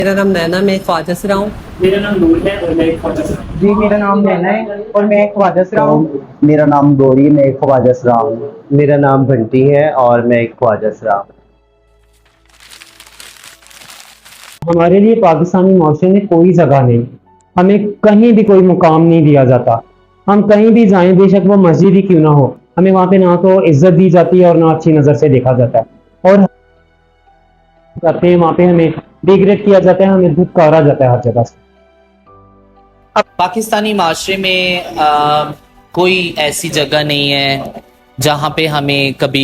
मेरा नाम नैना, मैं ख्वाजा से रहा हूँ। मेरा नाम नूर है और मैं एक ख्वाजा हूँ। जी मेरा नाम नैना है और मैं ख्वाजा से रहा हूँ। मेरा नाम गौरी, मैं एक ख्वाजा सरा हूँ। मेरा नाम बंटी है और मैं एक ख्वाजा सरा हूँ। हमारे लिए पाकिस्तानी माशरे में कोई जगह नहीं, हमें कहीं भी कोई मुकाम नहीं दिया जाता। हम कहीं भी जाएं, बेशक वो मस्जिद ही क्यों ना हो, हमें वहाँ पे ना तो इज्जत दी जाती है और ना अच्छी नज़र से देखा जाता है। और जाते हैं वहाँ पे हमें डिग्रेड किया जाता है, हमें धुतकारा जाता है हर जगह से। अब पाकिस्तानी माशरे में कोई ऐसी जगह नहीं है जहाँ पे हमें कभी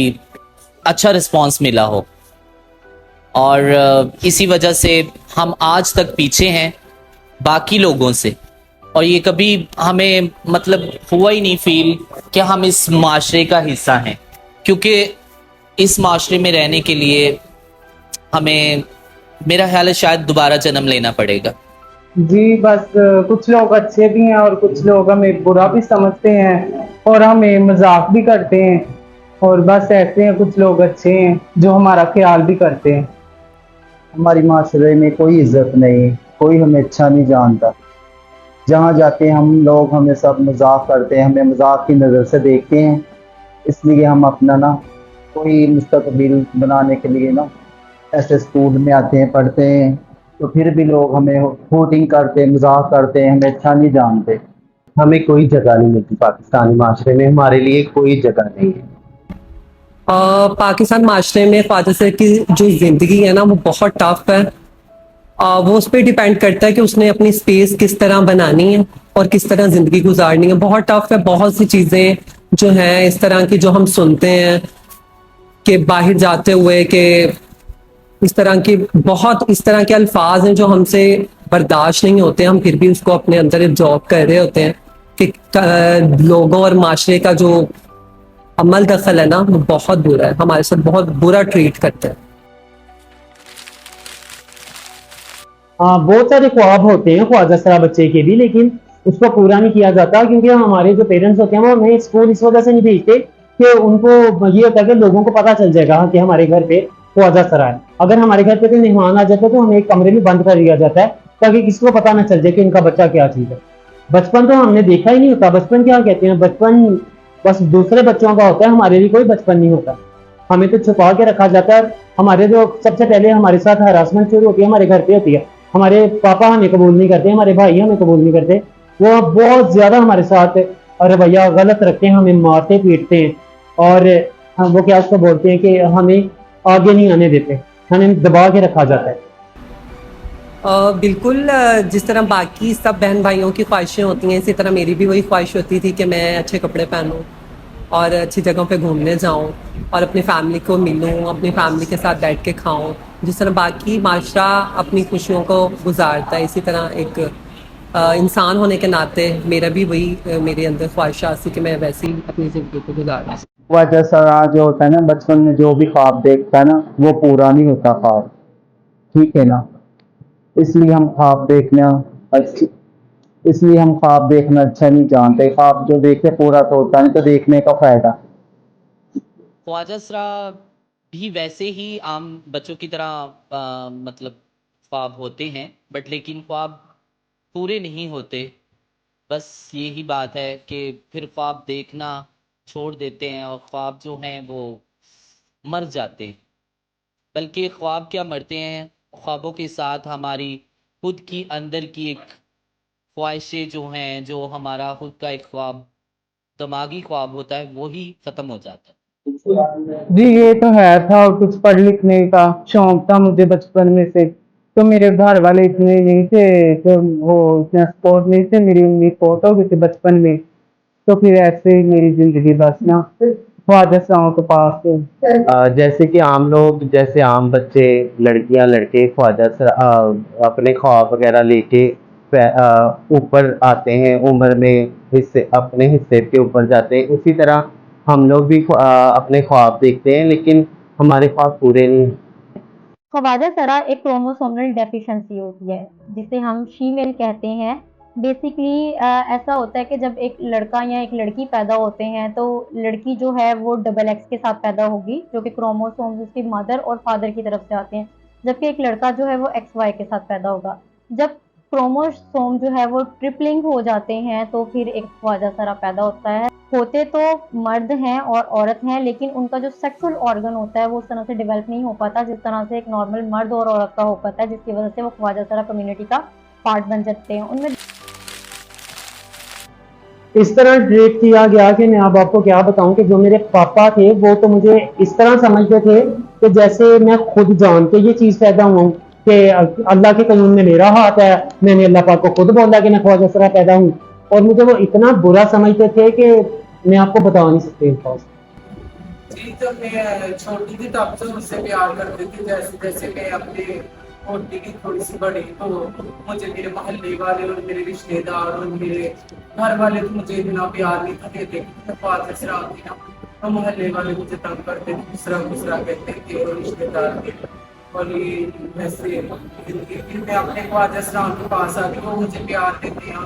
अच्छा रिस्पांस मिला हो, और इसी वजह से हम आज तक पीछे हैं बाकी लोगों से। और ये कभी हमें मतलब हुआ ही नहीं फील कि हम इस माशरे का हिस्सा हैं, क्योंकि इस माशरे में रहने के लिए हमें, मेरा ख्याल है, शायद दोबारा जन्म लेना पड़ेगा। जी बस कुछ लोग अच्छे भी हैं और कुछ लोग हमें बुरा भी समझते हैं और हमें मजाक भी करते हैं। और बस ऐसे हैं, कुछ लोग अच्छे हैं जो हमारा ख्याल भी करते हैं। हमारी माशरे में कोई इज्जत नहीं, कोई हमें अच्छा नहीं जानता। जहाँ जाते हैं हम लोग, हमें सब मजाक करते हैं, हमें मजाक की नज़र से देखते हैं। इसलिए हम अपना ना कोई मुस्तकबिल बनाने के लिए ना ऐसे स्कूल में आते हैं, पढ़ते हैं, तो फिर भी लोग हमें होटिंग करते हैं, मजाक करते हैं, हमें अच्छा नहीं जानते। हमें कोई जगह नहीं मिलती पाकिस्तानी माशरे में, हमारे लिए कोई जगह नहीं है। पाकिस्तान माशरे में ख्वाजा से की जो ज़िंदगी है ना, वो बहुत टफ है। वो उस पर डिपेंड करता है कि उसने अपनी स्पेस किस तरह बनानी है और किस तरह ज़िंदगी गुजारनी है। बहुत टफ है। बहुत सी चीज़ें जो हैं इस तरह की जो हम सुनते हैं कि बाहर जाते हुए कि इस तरह की, बहुत इस तरह के अल्फाज हैं जो हमसे बर्दाश्त नहीं होते, हम फिर भी उसको अपने अंदर एब्जॉर्ब कर रहे होते हैं कि लोगों और माशरे का जो अमल दखल है ना, वो बहुत बुरा है, हमारे साथ बहुत बुरा ट्रीट करते हैं। हाँ, बहुत सारे ख्वाब होते हैं ख्वाजा सरा बच्चे के भी, लेकिन उसको पूरा नहीं किया जाता, क्योंकि हमारे जो पेरेंट्स होते हैं वो हमें स्कूल इस वजह से नहीं भेजते कि उनको ये होता है कि लोगों को पता चल जाएगा कि हमारे घर पे ख्वाजा सरा है। अगर हमारे घर पे कोई मेहमान आ जाता है तो हमें एक कमरे में बंद कर दिया जाता है ताकि किसी को पता ना चल जाए कि इनका बच्चा क्या चीज है। बचपन तो हमने देखा ही नहीं होता। बचपन क्या कहते हैं, बचपन बस दूसरे बच्चों का होता है, हमारे लिए कोई बचपन नहीं होता। हमें तो छुपा के रखा जाता है। हमारे जो सबसे पहले हमारे साथ हरासमेंट शुरू होती है हमारे घर पे होती है। हमारे पापा हमें कबूल नहीं करते, हमारे भाई हमें कबूल नहीं करते, वो बहुत ज्यादा हमारे साथ रवैया गलत रखते हैं, हमें मारते पीटते हैं। और हम वो क्या उसको बोलते हैं कि हमें आगे नहीं आने देते, हमें दबा के रखा जाता है। बिल्कुल, जिस तरह बाकी सब बहन भाइयों की ख्वाहिशें होती हैं, इसी तरह मेरी भी वही ख्वाहिश होती थी कि मैं अच्छे कपड़े पहनूं और अच्छी जगहों पे घूमने जाऊं और अपनी फैमिली को मिलूं, अपनी फैमिली के साथ बैठ के खाऊं। जिस तरह बाकी माशरा अपनी खुशियों को गुजारता है, इसी तरह एक इंसान होने के नाते मेरा भी वही मेरे अंदर ख्वाहिशात थी कि मैं वैसे ही अपनी ज़िंदगी को गुजारूं। ख्वाजा सरा जो होता है ना, बचपन में जो भी ख्वाब देखता है ना, वो पूरा नहीं होता ख्वाब। ठीक है ना? इसलिए हम ख्वाब देखना अच्छी इसलिए हम ख्वाब देखना अच्छा नहीं जानते। ख्वाब जो देखे पूरा तो होता नहीं, तो देखने का फायदा। ख्वाजा सरा भी वैसे ही आम बच्चों की तरह मतलब ख्वाब होते हैं, बट लेकिन ख्वाब पूरे नहीं होते। बस यही बात है कि फिर ख्वाब देखना छोड़ देते हैं और ख्वाब जो हैं वो मर जाते हैं। बल्कि ख्वाब क्या मरते हैं, ख्वाबों के साथ हमारी खुद की अंदर की एक ख्वाहिशें जो हैं, जो हमारा खुद का एक ख्वाब, दिमागी ख्वाब होता है, वो ही ख़त्म हो जाता है। जी ये तो है था, और कुछ पढ़ लिखने का शौक था मुझे बचपन में से। तो मेरे घर वाले इतने नहीं थे, तो वो इतना सपोर्ट नहीं थे, मेरी उम्मीद बहुत हो गई थी बचपन में। तो फिर ऐसे ही मेरी जिंदगी बस ना ख्वाजा सराओं के पास। जैसे कि आम लोग, जैसे आम बच्चे, लड़कियां लड़के ख्वाजा सरा अपने ख्वाब वगैरह लेके ऊपर आते हैं उम्र में, हिस्से अपने हिस्से के ऊपर जाते हैं, उसी तरह हम लोग भी अपने ख्वाब देखते हैं, लेकिन हमारे ख्वाब पूरे नहीं। ख्वाजा सरा एक क्रोमोसोमल डेफिशिएंसी होती है जिसे हम फीमेल कहते हैं। बेसिकली ऐसा होता है कि जब एक लड़का या एक लड़की पैदा होते हैं तो लड़की जो है वो डबल एक्स के साथ पैदा होगी, जो कि क्रोमोसोम्स उसकी मदर और फादर की तरफ से आते हैं, जबकि एक लड़का जो है वो XY के साथ पैदा होगा। जब क्रोमोसोम जो है वो ट्रिपलिंग हो जाते हैं तो फिर एक ख्वाजा सरा पैदा होता है। होते तो मर्द हैं और औरत हैं, लेकिन उनका जो सेक्सुअल ऑर्गन होता है वो उस तरह से डेवलप नहीं हो पाता जिस तरह से एक नॉर्मल मर्द और औरत का हो पाता है, जिसकी वजह से वो ख्वाजा सरा कम्युनिटी का पार्ट बन जाते हैं। उनमें इस तरह ट्रीट किया गया कि मैं अब आपको क्या बताऊं कि जो मेरे पापा थे वो तो मुझे इस तरह समझते थे कि जैसे मैं खुद जान के ये चीज़ पैदा हुआ हूं कि अल्लाह के कानून में मेरा हाथ है। मैंने अल्लाह पाक को खुद बोला कि मैं ख्वाजा सरा पैदा हूं, और मुझे वो इतना बुरा समझते थे कि मैं आपको बता नहीं सकती। जी, जब मैं छोटी थी तब से मुझसे प्यार करती थी। जैसे जैसे मैं अपने होती की थोड़ी सी बड़ी तो मुझे मेरे मोहल्ले वाले और मेरे रिश्तेदार और मेरे घर वाले तो मुझे इतना प्यार नहीं था देते कि ख्वाजा सरा थी ना, तो मोहल्ले वाले मुझे तंग करते थे, दूसरा दूसरा कहते थे और रिश्तेदार थे। और ये वैसे फिर मैं अपने ख्वाजा सरा के पास आती हूँ, वो मुझे प्यार देते हैं,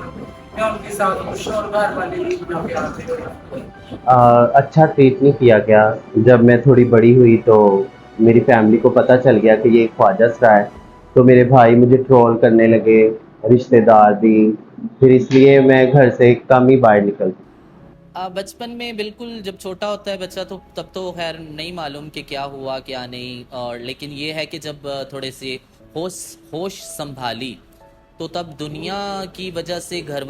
मैं उनके साथ खुश और घर वाले भी इतना प्यार देते हैं। अच्छा ट्रीट नहीं किया गया। जब मैं थोड़ी बड़ी हुई तो मेरी फैमिली को पता चल गया कि ये ख्वाजा सरा है, तो मेरे भाई मुझे ट्रोल करने लगे, रिश्तेदार भी। फिर इसलिए मैं घर से कम ही बाहर निकलती। बचपन में बिल्कुल जब छोटा होता है बच्चा तो तब तो खैर नहीं मालूम कि क्या हुआ क्या नहीं, और लेकिन ये है कि जब थोड़े से होश संभाली तो तब दुनिया की वजह से घर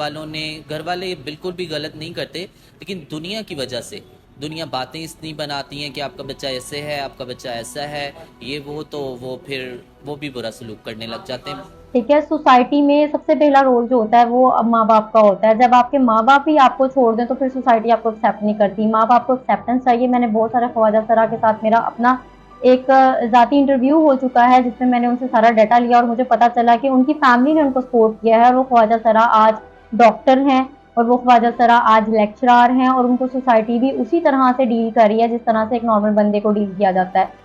वाले बिल्कुल भी गलत नहीं करते, लेकिन दुनिया की वजह से दुनिया बातें इतनी बनाती हैं कि आपका बच्चा ऐसे है, आपका बच्चा ऐसा है, ये वो, तो वो फिर वो भी बुरा सलूक करने लग जाते हैं। ठीक है, सोसाइटी में सबसे पहला रोल जो होता है वो माँ बाप का होता है। जब आपके माँ बाप ही आपको छोड़ दें तो फिर सोसाइटी आपको एक्सेप्ट नहीं करती। माँ बाप को एक्सेप्टेंस चाहिए। मैंने बहुत सारे ख्वाजा सरा के साथ मेरा अपना एक ज़ाती इंटरव्यू हो चुका है जिसमें मैंने उनसे सारा डाटा लिया और मुझे पता चला कि उनकी फैमिली ने उनको सपोर्ट किया है। वो ख्वाजा सरा आज डॉक्टर हैं और वो ख्वाजा सरा आज लेक्चरार हैं, और उनको सोसाइटी भी उसी तरह से डील कर रही है जिस तरह से एक नॉर्मल बंदे को डील किया जाता है।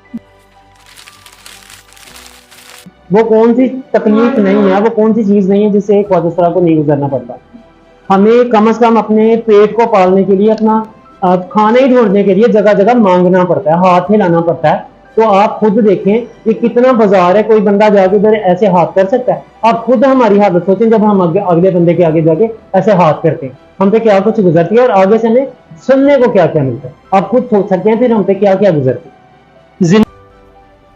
वो कौन सी तकलीफ नहीं है, वो कौन सी चीज नहीं है जिससे ख्वाजा सरा को नहीं गुजरना पड़ता। हमें कम से कम अपने पेट को पालने के लिए, अपना खाने ही ढूंढने के लिए जगह जगह मांगना पड़ता है, हाथ हिलाना पड़ता है। तो आप खुद देखें कि कितना बाजार है, कोई बंदा जाके उधर ऐसे हाथ कर सकता है? आप खुद हमारी हालत सोचें जब हम अगले बंदे के आगे जाके ऐसे हाथ करते हैं, हम पे क्या कुछ गुजरती है और आगे से हमें सुनने को क्या क्या मिलता है। आप खुद सोच सकते हैं फिर हम पे क्या क्या गुजरती है।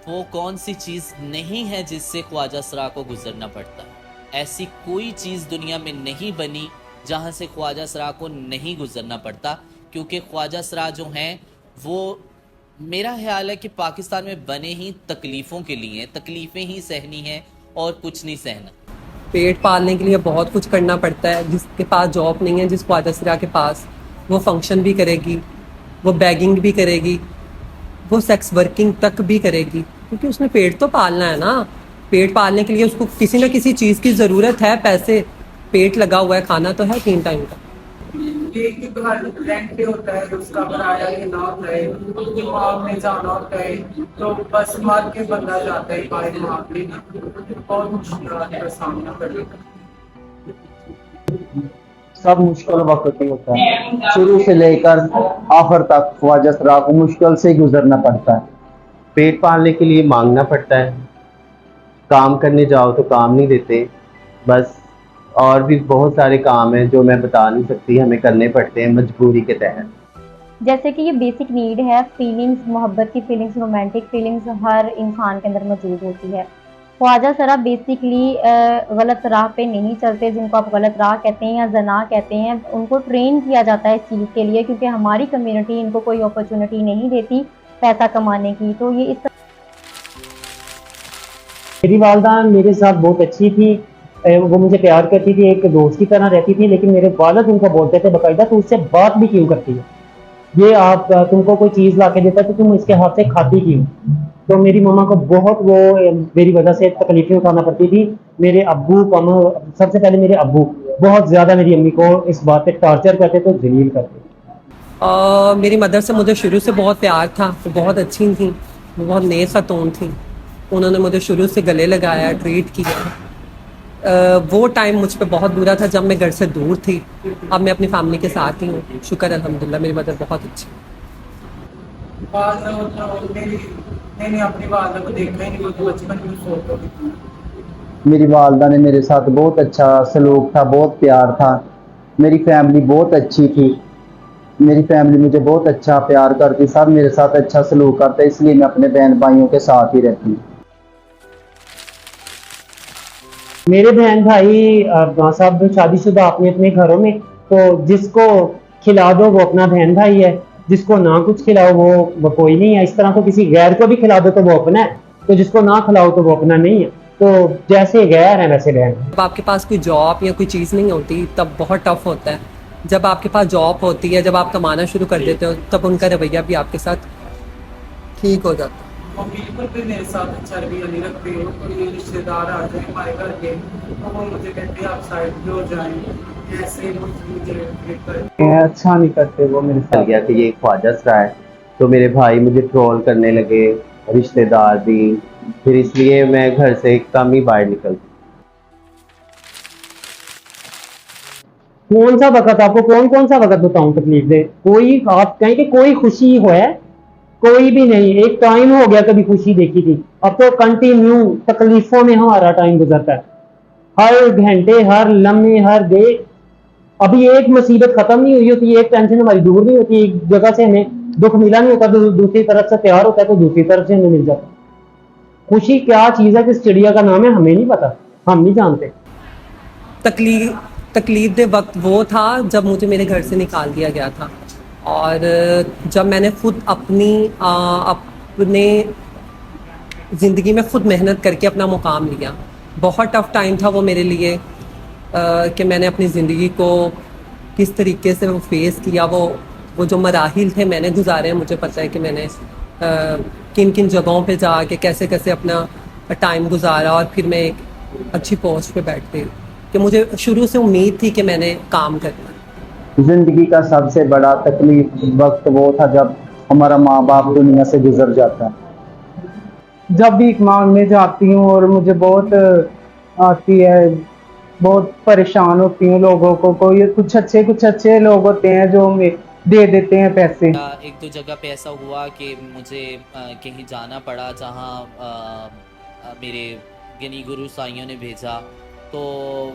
वो कौन सी चीज़ नहीं है जिससे ख्वाजा सरा को गुजरना पड़ता है? ऐसी कोई चीज़ दुनिया में नहीं बनी जहाँ से ख्वाजा सरा को नहीं गुजरना पड़ता, क्योंकि ख्वाजा सरा जो हैं वो मेरा ख्याल है कि पाकिस्तान में बने ही तकलीफ़ों के लिए, तकलीफ़ें ही सहनी हैं और कुछ नहीं सहना। पेट पालने के लिए बहुत कुछ करना पड़ता है। जिसके पास जॉब नहीं है, जिस ख्वाजा सरा के पास, वो फंक्शन भी करेगी, वो बैगिंग भी करेगी, वो सेक्स वर्किंग तक भी करेगी, क्योंकि उसने पेट तो पालना है ना। पेट पालने के लिए उसको किसी न किसी चीज़ की ज़रूरत है। पैसे, पेट लगा हुआ है, खाना तो है 3 टाइम का। ये कि घर रेंट पे होता है, उसका किराया लेना होता है, दिमाग में जाना होता है, तो बस मार के बंदा जाता है बाहर दिमाग लेना। बहुत मुश्किल का सामना करना। सब मुश्किल वक्त ही होता है, शुरू से लेकर आखिर तक ख्वाजा सरा को मुश्किल से गुजरना पड़ता है। पेट पालने के लिए मांगना पड़ता है, काम करने जाओ तो काम नहीं देते, बस। और भी बहुत सारे काम हैं जो मैं बता नहीं सकती, हमें करने पड़ते हैं मजबूरी के तहत। जैसे कि ये बेसिक नीड है, फीलिंग्स, मोहब्बत की फीलिंग्स, रोमांटिक फीलिंग्स हर इंसान के अंदर मौजूद होती है। ख्वाजा सरा बेसिकली गलत राह पे नहीं चलते, जिनको आप गलत राह कहते हैं या जना कहते हैं, उनको ट्रेन किया जाता है इस चीज़ के लिए, क्योंकि हमारी कम्युनिटी इनको कोई अपॉर्चुनिटी नहीं देती पैसा कमाने की। तो ये इस मेरी वालदा मेरे साथ बहुत अच्छी थी, वो मुझे प्यार करती थी, एक दोस्त की तरह रहती थी, लेकिन मेरे वालिद उनको बोलते थे बाकायदा, तू उससे बात भी क्यों करती है? ये आप तुमको कोई चीज़ ला के देता है तो तुम इसके हाथ से खाती क्यों? तो मेरी मम्मा को बहुत वो मेरी वजह से तकलीफें उठाना पड़ती थी। मेरे अब्बू को, सबसे पहले मेरे अब्बू बहुत ज़्यादा मेरी अम्मी को इस बात पे टॉर्चर करते थे, जलील करते। मेरी मदर से मुझे शुरू से बहुत प्यार था। वो बहुत अच्छी थी, वो बहुत नेक खतून थी। उन्होंने मुझे शुरू से गले लगाया, ट्रीट किया। वो टाइम मुझ पे बहुत बुरा था जब मैं घर से दूर थी। अब मैं अपनी फैमिली के साथ ही हूँ, शुक्र अल्हम्दुलिल्लाह, मेरी मदर बहुत अच्छी। मेरी मैंने अपनी वालदा को देखा ही नहीं, वो तो बचपन की फोटो थी। मेरी वालदा ने मेरे साथ बहुत अच्छा सलूक था, बहुत प्यार था। मेरी फैमिली बहुत अच्छी थी, मेरी फैमिली मुझे बहुत अच्छा प्यार करती, सब मेरे साथ अच्छा सलूक करते, इसलिए मैं अपने बहन भाइयों के साथ ही रहती हूँ। मेरे बहन भाई सब शादीशुदा अपने अपने घरों में, तो जिसको खिला दो वो अपना बहन भाई है, जिसको ना कुछ खिलाओ वो कोई नहीं है। इस तरह तो किसी गैर को भी खिला दो तो वो अपना है, तो जिसको ना खिलाओ तो वो अपना नहीं है। तो जैसे गैर है वैसे बहन है। जब आपके पास कोई जॉब या कोई चीज़ नहीं होती तब बहुत टफ होता है। जब आपके पास जॉब होती है, जब आप कमाना शुरू कर देते हो, तब उनका रवैया भी आपके साथ ठीक हो जाता है। वो बिल्कुल भी मेरे साथ अच्छा रवैया नहीं रखते। कोई रिश्तेदार आ जाए हमारे घर के तो वो मुझे कहते हैं आप साइड पे हो जाएं, ऐसे मुझे ट्रीट करते। अच्छा नहीं करते वो मेरे चल साथ। गया कि ये ख्वाजा सरा है, तो मेरे भाई मुझे ट्रोल करने लगे, रिश्तेदार भी। फिर इसलिए मैं घर से कम ही बाहर निकलती। कौन सा वक्त आपको कौन सा वक्त बताऊं तकलीफ दे? कोई आप कहें कि कोई खुशी हो है, कोई भी नहीं। एक टाइम हो गया कभी खुशी देखी थी, अब तो कंटिन्यू तकलीफों में हमारा टाइम गुजरता है। हर घंटे, हर लम्हे, हर डे। अभी एक मुसीबत खत्म नहीं हुई होती, एक टेंशन हमारी दूर नहीं होती, एक जगह से हमें दुख मिला नहीं होता तो दूसरी तरफ से तैयार होता है तो दूसरी तरफ से हमें मिल जाता है। खुशी क्या चीज है, किस चिड़िया का नाम है, हमें नहीं पता, हम नहीं जानते। तकलीफ दे वक्त वो था जब मुझे मेरे घर से निकाल दिया गया था, और जब मैंने खुद अपने ज़िंदगी में खुद मेहनत करके अपना मुकाम लिया। बहुत टफ टाइम था वो मेरे लिए, कि मैंने अपनी ज़िंदगी को किस तरीके से वो फेस किया। वो जो मराहिल थे मैंने गुजारे हैं, मुझे पता है कि मैंने किन किन जगहों पे जाके कैसे कैसे अपना टाइम गुजारा, और फिर मैं एक अच्छी पोस्ट पे बैठ गई कि मुझे शुरू से उम्मीद थी कि मैंने काम करना। जिंदगी का सबसे बड़ा तकलीफ वक्त वो था जब हमारा माँ बाप दुनिया से गुजर जाता है। जब भी मांगने जाती हूँ और मुझे बहुत आती है, बहुत परेशान होती हूँ लोगों को। कोई कुछ अच्छे लोग होते हैं जो हमें दे देते हैं पैसे। एक दो जगह पे ऐसा हुआ कि मुझे कहीं जाना पड़ा जहाँ मेरे गिनी गुरु साइयों ने भेजा। तो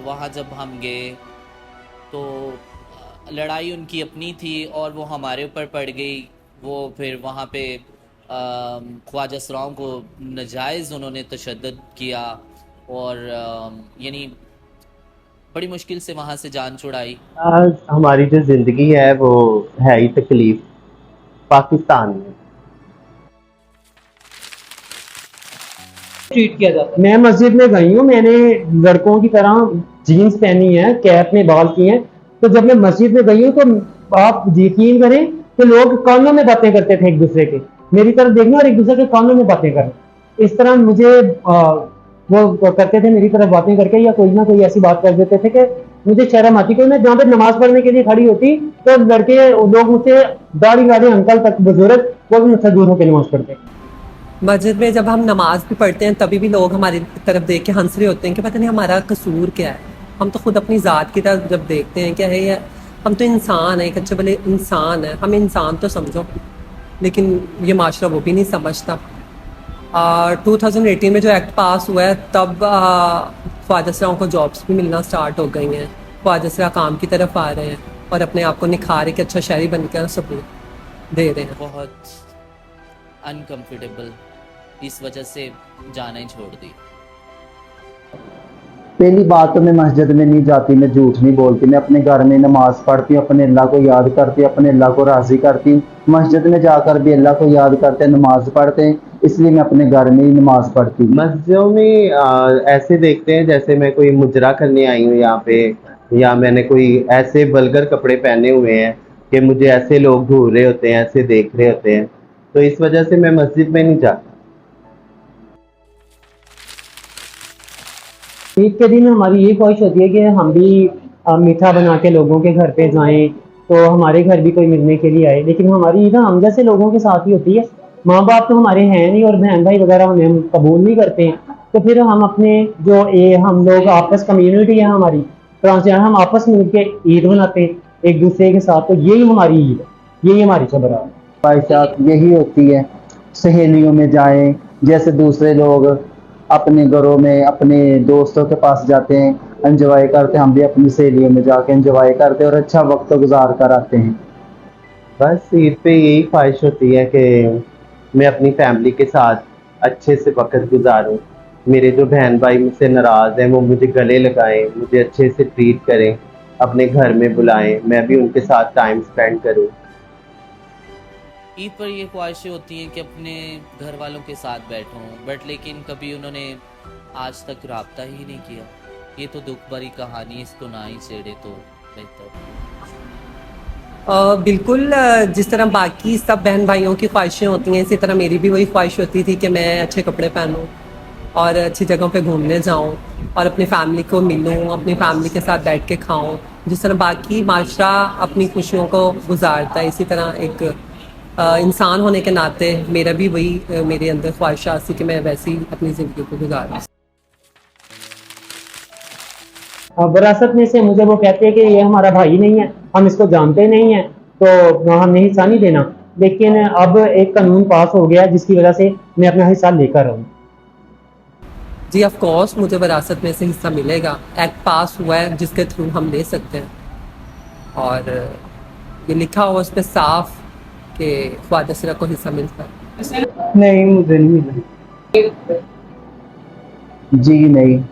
वहाँ जब हम गए तो लड़ाई उनकी अपनी थी और वो हमारे ऊपर पड़ गई। वो फिर वहाँ पे ख्वाजा सराओं को नाजायज़ उन्होंने तशद्दुद किया और यानी बड़ी मुश्किल से वहाँ से जान छुड़ाई। आज हमारी जो जिंदगी है वो है ही तकलीफ पाकिस्तान में। ट्रीट किया जाता है। मैं मस्जिद में गई हूँ, मैंने लड़कों की तरह जीन्स पहनी है, कैप में बाल किए हैं। तो जब मैं मस्जिद में गई हूँ तो आप यकीन करें कि लोग कानों में बातें करते थे एक दूसरे के, मेरी तरफ देखना और एक दूसरे के कानों में बातें करना। इस तरह मुझे वो करते थे मेरी तरफ बातें करके, या कोई ना कोई ऐसी बात कर देते थे कि मुझे शर्म आती। कोई मैं जहाँ पे नमाज पढ़ने के लिए खड़ी होती तो लड़के लोग मुझसे दाढ़ी वाले अंकल तक बुजुर्ग वो भी मुझसे दूर होकर नमाज पढ़ते। मस्जिद में जब हम नमाज भी पढ़ते हैं तभी भी लोग हमारी तरफ देख के हंस रहे होते हैं कि पता नहीं हमारा कसूर क्या है। हम तो खुद अपनी ज़ात की तरफ जब देखते हैं क्या है ये, हम तो इंसान है, एक अच्छे भले इंसान है, हमें इंसान तो समझो। लेकिन ये माशरा वो भी नहीं समझता। 2018 में जो एक्ट पास हुआ है तब ख्वाजा सराओं को जॉब्स भी मिलना स्टार्ट हो गई हैं। ख्वाजा सरा काम की तरफ आ रहे हैं और अपने आप को निखार के अच्छा शहरी बनकर सबूत दे रहे हैं। बहुत अनकम्फर्टेबल, इस वजह से जाना ही छोड़ दी। पहली बात तो मैं मस्जिद में नहीं जाती, मैं झूठ नहीं बोलती, मैं अपने घर में नमाज पढ़ती हूँ, अपने अल्लाह को याद करती हूँ, अपने अल्लाह को राज़ी करती हूँ। मस्जिद में जाकर भी अल्लाह को याद करते हैं, नमाज पढ़ते हैं, इसलिए मैं अपने घर में ही नमाज पढ़ती हूँ। मस्जिदों में ऐसे देखते हैं जैसे मैं कोई मुजरा करने आई हूँ यहाँ पे, या मैंने कोई ऐसे वल्गर कपड़े पहने हुए हैं कि मुझे ऐसे लोग घूर रहे होते हैं, ऐसे देख रहे होते हैं। तो इस वजह से मैं मस्जिद में नहीं जाता। ईद के दिन हमारी ये ख्वाहिश होती है कि हम भी मीठा बना के लोगों के घर पे जाएं, तो हमारे घर भी कोई मिलने के लिए आए। लेकिन हमारी ईद हम जैसे लोगों के साथ ही होती है। माँ बाप तो हमारे हैं नहीं और बहन भाई वगैरह हमें कबूल नहीं करते हैं। तो फिर हम अपने जो हम लोग आपस कम्युनिटी है हमारी ट्रांसजेंडर, हम आपस में मिलकर ईद मनाते हैं एक दूसरे के साथ। तो यही हमारी ईद है, यही हमारी सबरा है। ख्वाहिशात यही होती है सहेलियों में जाएं, जैसे दूसरे लोग अपने घरों में अपने दोस्तों के पास जाते हैं, एंजॉय करते हैं, हम भी अपनी सहेलियों में जाके एंजॉय करते हैं और अच्छा वक्त गुजार कर आते हैं। बस ईद पे यही ख्वाहिश होती है कि मैं अपनी फैमिली के साथ अच्छे से वक्त गुजारूं। मेरे जो बहन भाई मुझसे नाराज़ हैं वो मुझे गले लगाएं, मुझे अच्छे से ट्रीट करें, अपने घर में बुलाएं, मैं भी उनके साथ टाइम स्पेंड करूं। ईद पर ये ख्वाहिशें होती हैं कि अपने घर वालों के साथ बैठूं, बट लेकिन कभी उन्होंने आज तक राब्ता ही नहीं किया। ये तो दुख भरी कहानी, इसको ना ही छेड़े तो बेहतर। बिल्कुल, जिस तरह बाकी सब बहन भाइयों की ख्वाहिशें होती हैं, इसी तरह मेरी भी वही ख्वाहिश होती थी कि मैं अच्छे कपड़े पहनूं और अच्छी जगहों पे घूमने जाऊं और अपनी फैमिली को मिलूं, अपनी फैमिली के साथ बैठ के खाऊं। जिस तरह बाकी माशरा अपनी खुशियों को गुजारता है, इसी तरह एक इंसान होने के नाते मेरा भी वही मेरे अंदर ख्वाहिशात थी कि मैं वैसे ही अपनी ज़िंदगी को गुजारूं। विरासत में से मुझे वो कहते हैं कि ये हमारा भाई नहीं है, हम इसको जानते नहीं हैं, तो हमने हिस्सा नहीं देना। लेकिन अब एक कानून पास हो गया जिसकी वजह से मैं अपना हिस्सा लेकर आऊँ। जी ऑफ कोर्स, मुझे विरासत में से हिस्सा मिलेगा। एक्ट पास हुआ है जिसके थ्रू हम ले सकते हैं और ये लिखा हुआ उस पर साफ कि ख्वाजा सिरा को हिस्सा मिलता है। नहीं, मुझे नहीं मिला। जी नहीं।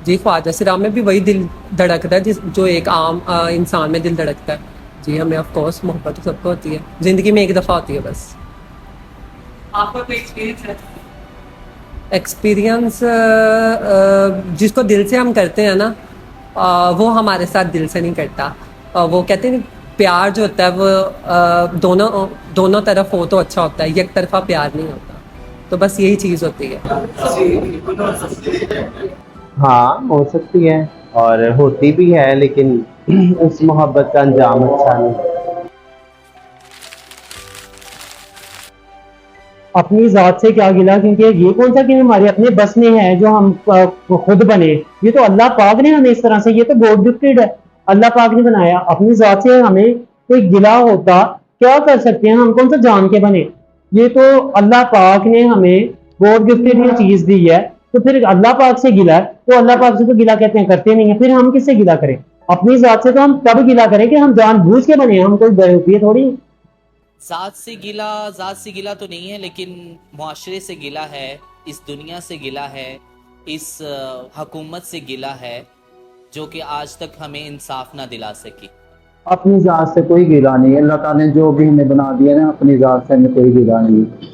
जी, ख्वाजा सिरा में भी वही दिल धड़कता है जो एक आम इंसान में दिल धड़कता है। जी, हमें ऑफ कोर्स मोहब्बत तो सबको होती है, ज़िंदगी में एक दफ़ा होती है बस। आपका कोई एक्सपीरियंस है? एक्सपीरियंस जिसको दिल से हम करते हैं ना, वो हमारे साथ दिल से नहीं करता। वो कहते हैं प्यार जो होता है वो दोनों तरफ हो तो अच्छा होता है, एक तरफा प्यार नहीं होता। तो बस यही चीज़ होती है। जी बिल्कुल हो सकती है। हाँ, हो सकती है और होती भी है, लेकिन उस मोहब्बत का अंजाम अच्छा नहीं। अपनी जात से क्या गिला, क्योंकि ये कौन सा कि हमारे अपने बस में है जो हम खुद बने। ये तो अल्लाह पाक ने हमें इस तरह से, ये तो गॉड गिफ्टेड है, अल्लाह पाक ने बनाया। अपनी जात से हमें कोई गिला होता, क्या कर सकते हैं, हम कौन सा जान के बने। ये तो अल्लाह पाक ने हमें गॉड गिफ्टेड ये चीज दी है, तो फिर अल्लाह पाक से गिला है, तो अल्लाह पाक से तो गिला कहते हैं करते नहीं है, फिर हम किससे गिला करें। अपनी जात से तो हम तब गिला करें कि हम जानबूझ के बने, हम कोई बेवकूफी थोड़ी। ज़ात से गिला तो नहीं है, लेकिन मुआशरे से गिला है, इस दुनिया से गिला है, इस हुकूमत से गिला है जो कि आज तक हमें इंसाफ ना दिला सकी। अपनी जात से कोई गिला नहीं है, अल्लाह ताला ने जो भी हमें बना दिया ना, अपनी जात से हमें कोई गिला नहीं है।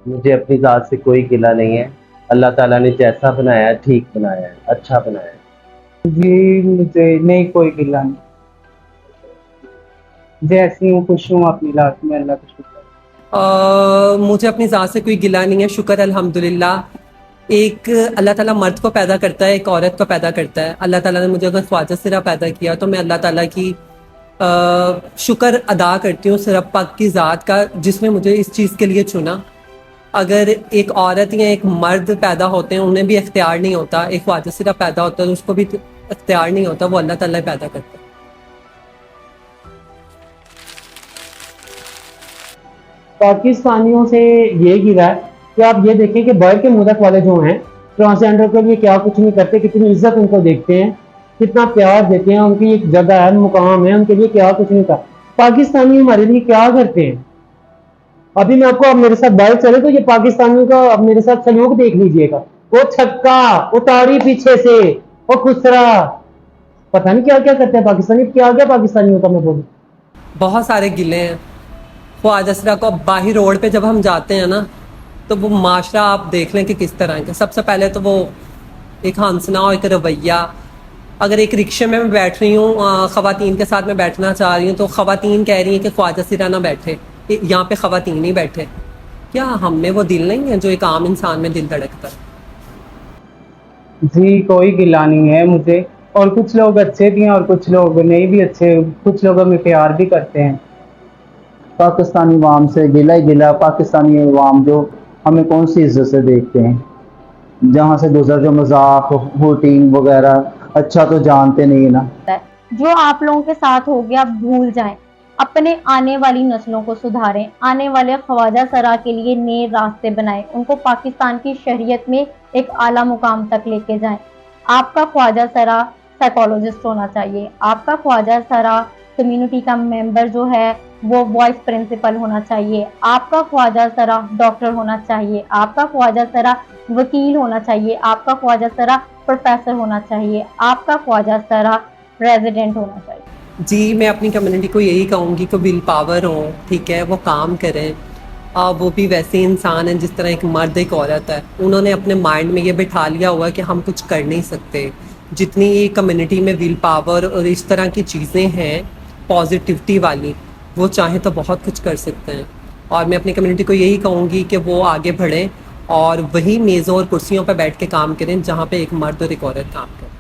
मुझे अपनी जात से कोई गिला नहीं है। अल्लाह ताला ने जैसा बनाया है ठीक बनाया है, अच्छा बनाया है। जी, मुझे नहीं कोई गिला नहीं, जैसी हूँ खुश हूँ अपनी लाइफ में, अल्लाह का शुक्र। मुझे अपनी ज़ात से कोई गिला नहीं है, शुक्र अल्हम्दुलिल्लाह। एक अल्लाह ताला मर्द को पैदा करता है, एक औरत को पैदा करता है। अल्लाह ताला ने मुझे अगर ख्वाजा सिरा पैदा किया तो मैं अल्लाह ताला की शुक्र अदा करती हूँ, सिर्फ पाक की ज़ात का जिसने मुझे इस चीज़ के लिए चुना। अगर एक औरत या एक मर्द पैदा होते हैं, उन्हें भी इख्तियार नहीं होता। एक ख्वाजा सिरा पैदा होता है तो उसको भी इख्तियार नहीं होता, वो अल्लाह ताला पैदा करता है। पाकिस्तानियों से ये गिला है कि आप ये देखें कि बाहर के मुल्क वाले जो हैं ट्रांसजेंडर के लिए क्या कुछ नहीं करते, कितनी इज्जत उनको देखते हैं, कितना प्यार देते हैं, उनकी एक जगह है, मुकाम है, उनके लिए क्या कुछ नहीं था। पाकिस्तानी हमारे लिए क्या करते हैं। अभी मैं आपको, अब मेरे साथ बाइक चले तो ये पाकिस्तानियों का अब मेरे साथ सलूक देख लीजिएगा। वो छक्का उतारी पीछे से, वो खुसरा, पता नहीं क्या क्या करते हैं पाकिस्तानी। क्या क्या पाकिस्तानियों का मैं बोलूँ, बहुत सारे गिले हैं। ख्वाजा सिरा को बाहर रोड पे जब हम जाते हैं ना, तो वो माशरा आप देख लें कि किस तरह का। सबसे पहले तो वो एक हंसना और एक रवैया। अगर एक रिक्शे में मैं बैठ रही हूँ, ख़वातीन के साथ मैं बैठना चाह रही हूँ, तो ख़वातीन कह रही हैं कि ख्वाजा सिरा ना बैठे, यहाँ पे ख़वातीन ही बैठे। क्या हम में वो दिल नहीं है जो एक आम इंसान में दिल धड़कता है? जी, कोई गिला नहीं है मुझे, और कुछ लोग अच्छे भी हैं और कुछ लोग नहीं भी अच्छे, कुछ लोग हमें प्यार भी करते हैं। पाकिस्तानी अवाम से गिला ही गिला। पाकिस्तानी अवाम जो हमें कौन सी इज्जत से देखते हैं, जहाँ से गुजर जो मजाक होटिंग वगैरह अच्छा तो जानते नहीं ना। जो आप लोगों के साथ हो गया आप भूल जाएं, अपने आने वाली नस्लों को सुधारें, आने वाले ख्वाजा सरा के लिए नए रास्ते बनाएं, उनको पाकिस्तान की शरीयत में एक आला मुकाम तक लेके जाएं। आपका ख्वाजा सरा साइकोलॉजिस्ट होना चाहिए, आपका ख्वाजा सरा कम्युनिटी का मेंबर जो है वो वाइस प्रिंसिपल होना चाहिए, आपका ख्वाजा सरा डॉक्टर होना चाहिए, आपका ख्वाजा सरा वकील होना चाहिए, आपका ख्वाजा सरा प्रोफेसर होना चाहिए, आपका ख्वाजा सरा रेजिडेंट होना चाहिए। जी, मैं अपनी कम्युनिटी को यही कहूँगी कि विल पावर हो, ठीक है, वो काम करें। वो भी वैसे इंसान हैं जिस तरह एक मर्द एक औरत है। उन्होंने अपने माइंड में ये बिठा लिया हुआ है कि हम कुछ कर नहीं सकते। जितनी ये कम्युनिटी में विल पावर और इस तरह की चीज़ें हैं पॉजिटिविटी वाली, वो चाहें तो बहुत कुछ कर सकते हैं। और मैं अपनी कम्युनिटी को यही कहूँगी कि वो आगे बढ़ें और वही मेज़ों और कुर्सियों पर बैठ के काम करें जहाँ पे एक मर्द और एक औरत काम करें।